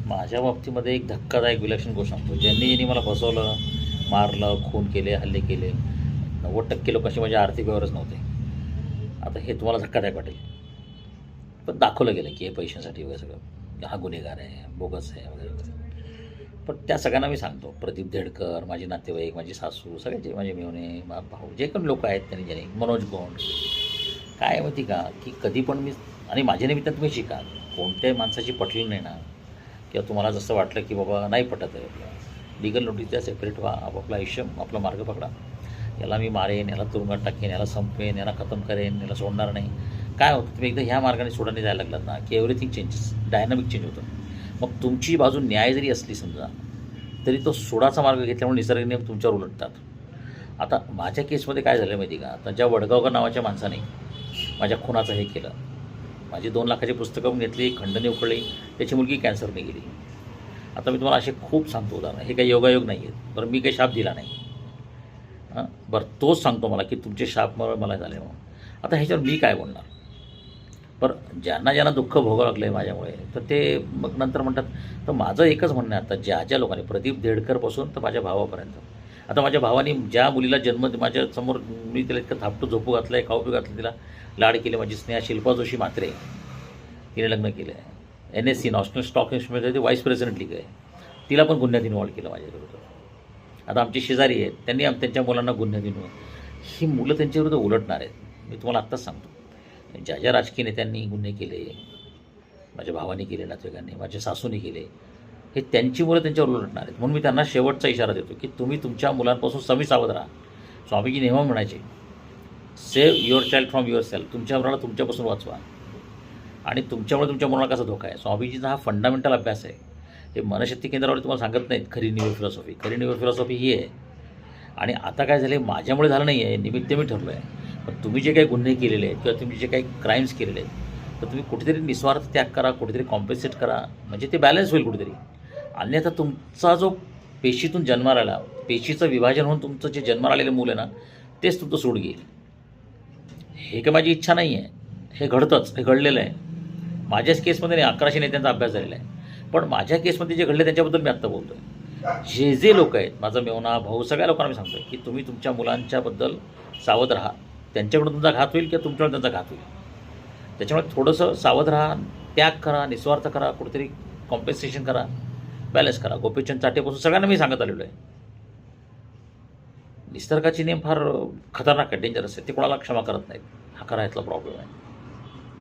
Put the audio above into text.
माझ्या बाबतीमध्ये एक धक्कादायक विलक्षण गोष्ट सांगतो. ज्यांनी मला फसवलं, मारलं, खून केले, हल्ले केले, 90% लोक असे माझ्या आर्थिक व्यवहारच नव्हते. आता हे तुम्हाला धक्कादायक वाटेल, पण दाखवलं गेलं की हे पैशांसाठी वगैरे सगळं हा गुन्हेगार आहे, बोगस आहे वगैरे वगैरे. पण त्या सगळ्यांना मी सांगतो, प्रदीप धेडकर, माझे नातेवाईक, माझी सासू, सगळ्याचे माझे मेवणे, भाऊ, जे पण लोक आहेत त्यांनी ज्यांनी, मनोज गोंड, काय आहे माहिती का, की कधी पण मी आणि माझ्या निमित्तानं तुम्ही शिका. कोणत्याही माणसाची पटली नाही ना, किंवा तुम्हाला जसं वाटलं की बाबा नाही पटत आहे आपलं, लीगल नोटीस द्या, सेपरेट व्हा, आपापलं आयुष्य, आपला मार्ग पकडा. याला मी मारेन, याला तुरुंगात टाकेन, याला संपवेन, याला खतम करेन, याला सोडणार नाही. काय होतं, तुम्ही एकदा ह्या मार्गाने सोडाने जायला लागलात ना की एव्हरीथिंग चेंजेस, डायनामिक चेंज होतं. मग तुमची बाजू न्याय जरी असली समजा, तरी तो सोडाचा मार्ग घेतल्यामुळे निसर्ग नियम तुमच्यावर उलटतात. आता माझ्या केसमध्ये काय झालं माहिती का, आता ज्या वडगावकर नावाच्या माणसाने माझ्या खुनाचं हे केलं, माझी 2 लाखाची पुस्तकं पण घेतली, खंडणी उकळली, त्याची मुलगी कॅन्सरने गेली. आता मी तुम्हाला असे खूप सांगतो उदाहरण, हे काही योगायोग नाही आहेत. बरं, मी काही शाप दिला नाही, हां, बरं तोच सांगतो मला की तुमचे शापमुळे मला झाले म्हणून. आता ह्याच्यावर मी काय बोलणार. बरं, ज्यांना ज्यांना दुःख भोगावं लागलं आहे माझ्यामुळे, तर ते मग नंतर म्हणतात. तर माझं एकच म्हणणं आहे, आता ज्या ज्या लोकांनी, प्रदीप धेडकरपासून तर माझ्या भावापर्यंत, आता माझ्या भावाने ज्या मुलीला जन्म माझ्यासमोर, मी तिला इतकं थापटू झोपू घातलं आहे, खाऊ पिऊ घातलं, तिला लाड केले, माझी स्नेहा शिल्पा जोशी म्हात्रे, तिने लग्न केलं आहे, NSC नॅशनल स्टॉक एक्सचेंजमध्ये ते व्हाईस प्रेसिडेंट लीग आहे, तिला पण गुन्ह्यात इन्व्हॉल्व केलं माझ्याविरुद्ध. आता आमची शेजारी आहेत, त्यांनी त्यांच्या मुलांना गुन्ह्यात इन्व्हॉल्व, ही मुलं त्यांच्याविरुद्ध उलटणार आहेत. मी तुम्हाला आत्ताच सांगतो, ज्या ज्या राजकीय नेत्यांनी गुन्हे केले, माझ्या भावाने केले, नातेवाईकांनी, माझ्या सासूने केले, हे त्यांची मुलं त्यांच्यावर उलटणार आहेत. म्हणून मी त्यांना शेवटचा इशारा देतो की तुम्ही तुमच्या मुलांपासून सावध राहा. स्वामीजी नेहमी म्हणायचे, save your child from your self, तुमच्या मुलाला तुमच्यापासून वाचवा. आणि तुमच्यामुळे तुमच्या मुलाला कसा धोका आहे. स्वामीजीचा हा फंडामेंटल अभ्यास आहे. हे मनशक्ती केंद्रावर तुम्हाला सांगत नाहीत खरी न्यू फिलॉसॉफी. खरी न्यू फिलॉसॉफी ही आहे. आणि आता काय झाले, माझ्यामुळे झालं नाही आहे, निमित्त मी ठरलो आहे. पण तुम्ही जे काही गुन्हे केलेले आहेत किंवा तुम्ही जे काही क्राईम्स केलेले आहेत, तर तुम्ही कुठेतरी निस्वार्थ त्याग करा, कुठेतरी कॉम्पेन्सेट करा, म्हणजे ते बॅलन्स होईल कुठेतरी. अन्यथा तुमचा जो पेशीतून जन्माला आला, पेशीचं विभाजन होऊन तुमचं जे जन्माला आलेलं मूल आहे ना, तेच तुमचं सोड घेईल. हे काही माझी इच्छा नाही आहे, हे घडतंच, हे घडलेलं आहे. माझ्याच केसमध्ये नाही, 1100 नेत्यांचा अभ्यास झालेला आहे. पण माझ्या केसमध्ये जे घडले त्याच्याबद्दल मी आत्ता बोलतो आहे. जे जे लोक आहेत, माझा मेवना भाऊ, सगळ्या लोकांना मी सांगतो आहे की तुम्ही तुमच्या मुलांच्याबद्दल सावध राहा. त्यांच्याकडून तुमचा घात होईल किंवा तुमच्याकडून त्यांचा घात होईल. त्याच्यामुळे थोडंसं सावध राहा, त्याग करा, निस्वार्थ करा, कुठेतरी कॉम्पेन्सेशन करा, बॅलन्स करा. गोपीचंद चाटेपासून सगळ्यांना मी सांगत आलेलो आहे. निसर्गाचे नियम फार खतरनाक आहे, डेंजरस आहे, ते कोणाला क्षमा करत नाहीत. हा खरा यातला प्रॉब्लेम आहे.